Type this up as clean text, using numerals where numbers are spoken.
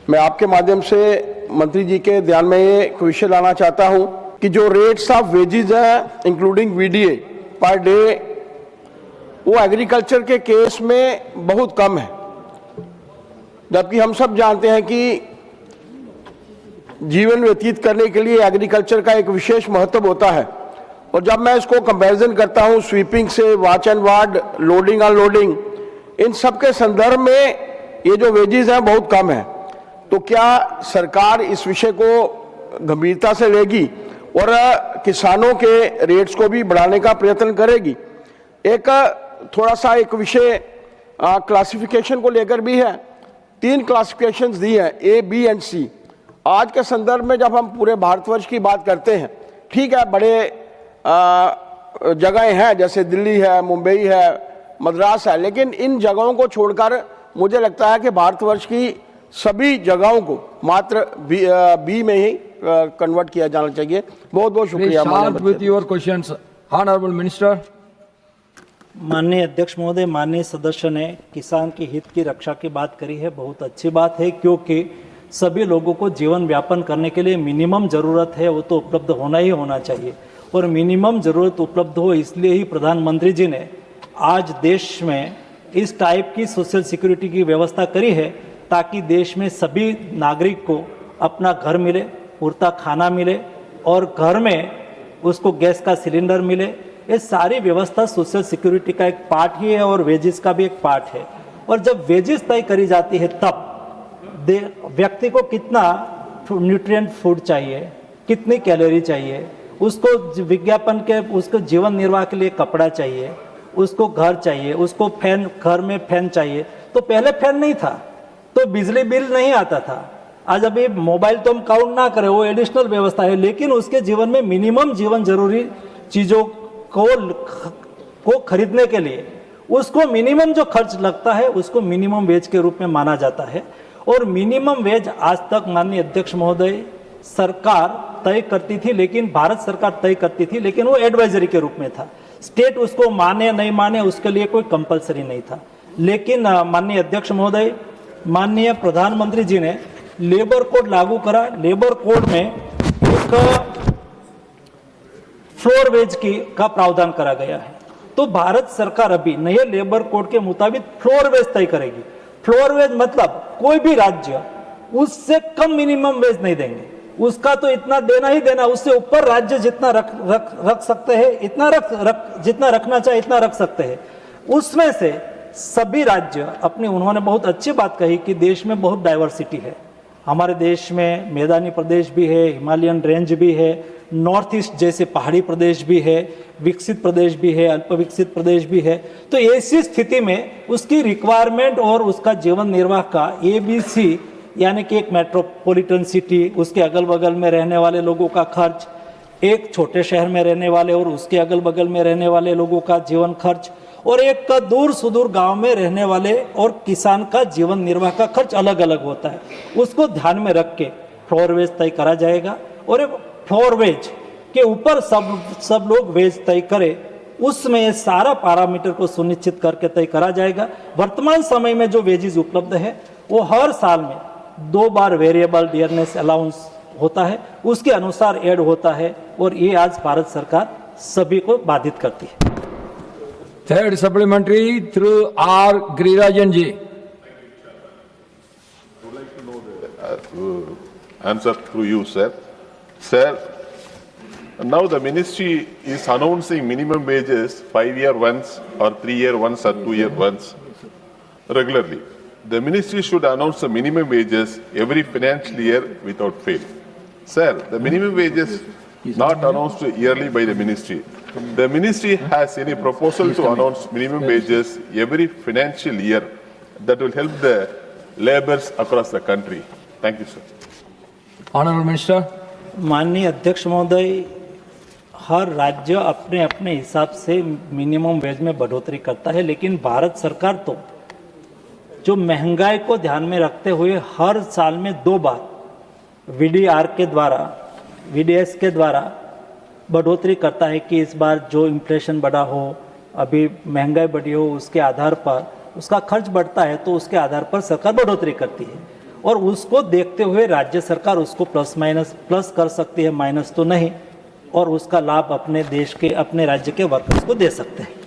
मैं आपके माध्यम से मंत्री जी के ध्यान में ये एक विषय लाना चाहता हूं कि जो रेट्स ऑफ वेजेस है इंक्लूडिंग वीडीए पर डे, वो एग्रीकल्चर के केस में बहुत कम है, जबकि हम सब जानते हैं कि जीवन व्यतीत करने के लिए एग्रीकल्चर का एक विशेष महत्व होता है। और जब मैं इसको कंपैरिजन करता हूं स्वीपिंग से, watch and ward, loading unloading, इन सब के संदर्भ में ये जो वेजेस हैं बहुत कम है। तो क्या सरकार इस विषय को गंभीरता से लेगी और किसानों के रेट्स को भी बढ़ाने का प्रयत्न करेगी? एक थोड़ा सा एक विषय क्लासिफिकेशन को लेकर भी है। 3 क्लासिफिकेशंस दी हैं, ए, बी एंड सी। आज के संदर्भ में जब हम पूरे भारतवर्ष की बात करते हैं, ठीक है, बड़े जगहें हैं जैसे दिल्ली है, मुंबई है, मद्रास है, लेकिन इन जगहों को छोड़कर मुझे लगता है कि भारतवर्ष की सभी जगहों को मात्र बी में ही कन्वर्ट किया जाना चाहिए। बहुत बहुत शुक्रिया। माननीय अध्यक्ष महोदय, माननीय सदस्य ने किसान के हित की रक्षा की बात करी है, बहुत अच्छी बात है, क्योंकि सभी लोगों को जीवन व्यापन करने के लिए मिनिमम ज़रूरत है वो तो उपलब्ध होना ही होना चाहिए। और मिनिमम ज़रूरत उपलब्ध हो इसलिए ही प्रधानमंत्री जी ने आज देश में इस टाइप की सोशल सिक्योरिटी की व्यवस्था करी है, ताकि देश में सभी नागरिक को अपना घर मिले, पूरता खाना मिले और घर में उसको गैस का सिलेंडर मिले। ये सारी व्यवस्था सोशल सिक्योरिटी का एक पार्ट ही है और वेजेस का भी एक पार्ट है। और जब वेजेस तय करी जाती है तब व्यक्ति को कितना न्यूट्रिएंट फूड चाहिए, कितनी कैलोरी चाहिए, उसको विज्ञापन के, उसको जीवन निर्वाह के लिए कपड़ा चाहिए, उसको घर चाहिए, उसको फैन, घर में फैन चाहिए। तो पहले फैन नहीं था तो बिजली बिल नहीं आता था। आज अभी मोबाइल तो हम काउंट ना करें, वो एडिशनल व्यवस्था है, लेकिन उसके जीवन में मिनिमम जीवन जरूरी चीज़ों को खरीदने के लिए उसको मिनिमम जो खर्च लगता है उसको मिनिमम वेज के रूप में माना जाता है। और मिनिमम वेज आज तक माननीय अध्यक्ष महोदय सरकार तय करती थी, लेकिन भारत सरकार तय करती थी, लेकिन वो एडवाइजरी के रूप में था। स्टेट उसको माने नहीं माने उसके लिए कोई कंपलसरी नहीं था। लेकिन माननीय अध्यक्ष महोदय, माननीय प्रधानमंत्री जी ने लेबर कोड लागू करा। लेबर कोड में एक फ्लोर वेज का प्रावधान करा गया है। तो भारत सरकार अभी नए लेबर कोड के मुताबिक फ्लोर वेज तय करेगी। फ्लोर वेज मतलब कोई भी राज्य उससे कम मिनिमम वेज नहीं देंगे, उसका तो इतना देना ही देना, उससे ऊपर राज्य जितना रख सकते हैं, इतना जितना रखना चाहे इतना रख सकते हैं। उसमें से सभी राज्य अपनी, उन्होंने बहुत अच्छी बात कही कि देश में बहुत डाइवर्सिटी है। हमारे देश में मैदानी प्रदेश भी है, हिमालयन रेंज भी है, नॉर्थ ईस्ट जैसे पहाड़ी प्रदेश भी है, विकसित प्रदेश भी है, अल्प विकसित प्रदेश भी है। तो ऐसी स्थिति में उसकी रिक्वायरमेंट और उसका जीवन निर्वाह का ABC, यानी कि एक मेट्रोपॉलिटन सिटी, उसके अगल बगल में रहने वाले लोगों का खर्च, एक छोटे शहर में रहने वाले और उसके अगल बगल में रहने वाले लोगों का जीवन खर्च, और एक का दूर सुदूर गांव में रहने वाले और किसान का जीवन निर्वाह का खर्च अलग अलग होता है। उसको ध्यान में रख के फ्लोर वेज तय करा जाएगा और फ्लोर वेज के ऊपर सब लोग वेज तय करें, उसमें सारा पैरामीटर को सुनिश्चित करके तय करा जाएगा। वर्तमान समय में जो वेजेस उपलब्ध है वो हर साल में 2 बार वेरिएबल डियरनेस अलाउंस होता है, उसके अनुसार ऐड होता है और ये आज भारत सरकार सभी को बाधित करती है। Third supplementary through R. Girirajan ji. I would like to know the answer through you, sir. Sir, now the ministry is announcing minimum wages 5-year once or 3-year once or 2-year once regularly. The ministry should announce the minimum wages every financial year without fail. Sir, the minimum wages not announced yearly by the ministry. The ministry has any proposal to announce minimum wages every financial year that will help the laborers across the country? Thank you, sir. Honorable Minister. माननीय अध्यक्ष महोदय, हर राज्य अपने अपने हिसाब से minimum wage में बढ़ोतरी करता है, लेकिन भारत सरकार तो जो महंगाई को ध्यान में रखते हुए हर साल में 2 बार VDS के द्वारा बढ़ोतरी करता है कि इस बार जो इन्फ्लेशन बढ़ा हो, अभी महंगाई बढ़ी हो, उसके आधार पर उसका खर्च बढ़ता है तो उसके आधार पर सरकार बढ़ोतरी करती है। और उसको देखते हुए राज्य सरकार उसको प्लस कर सकती है, माइनस तो नहीं, और उसका लाभ अपने देश के, अपने राज्य के वर्कर्स को दे सकते हैं।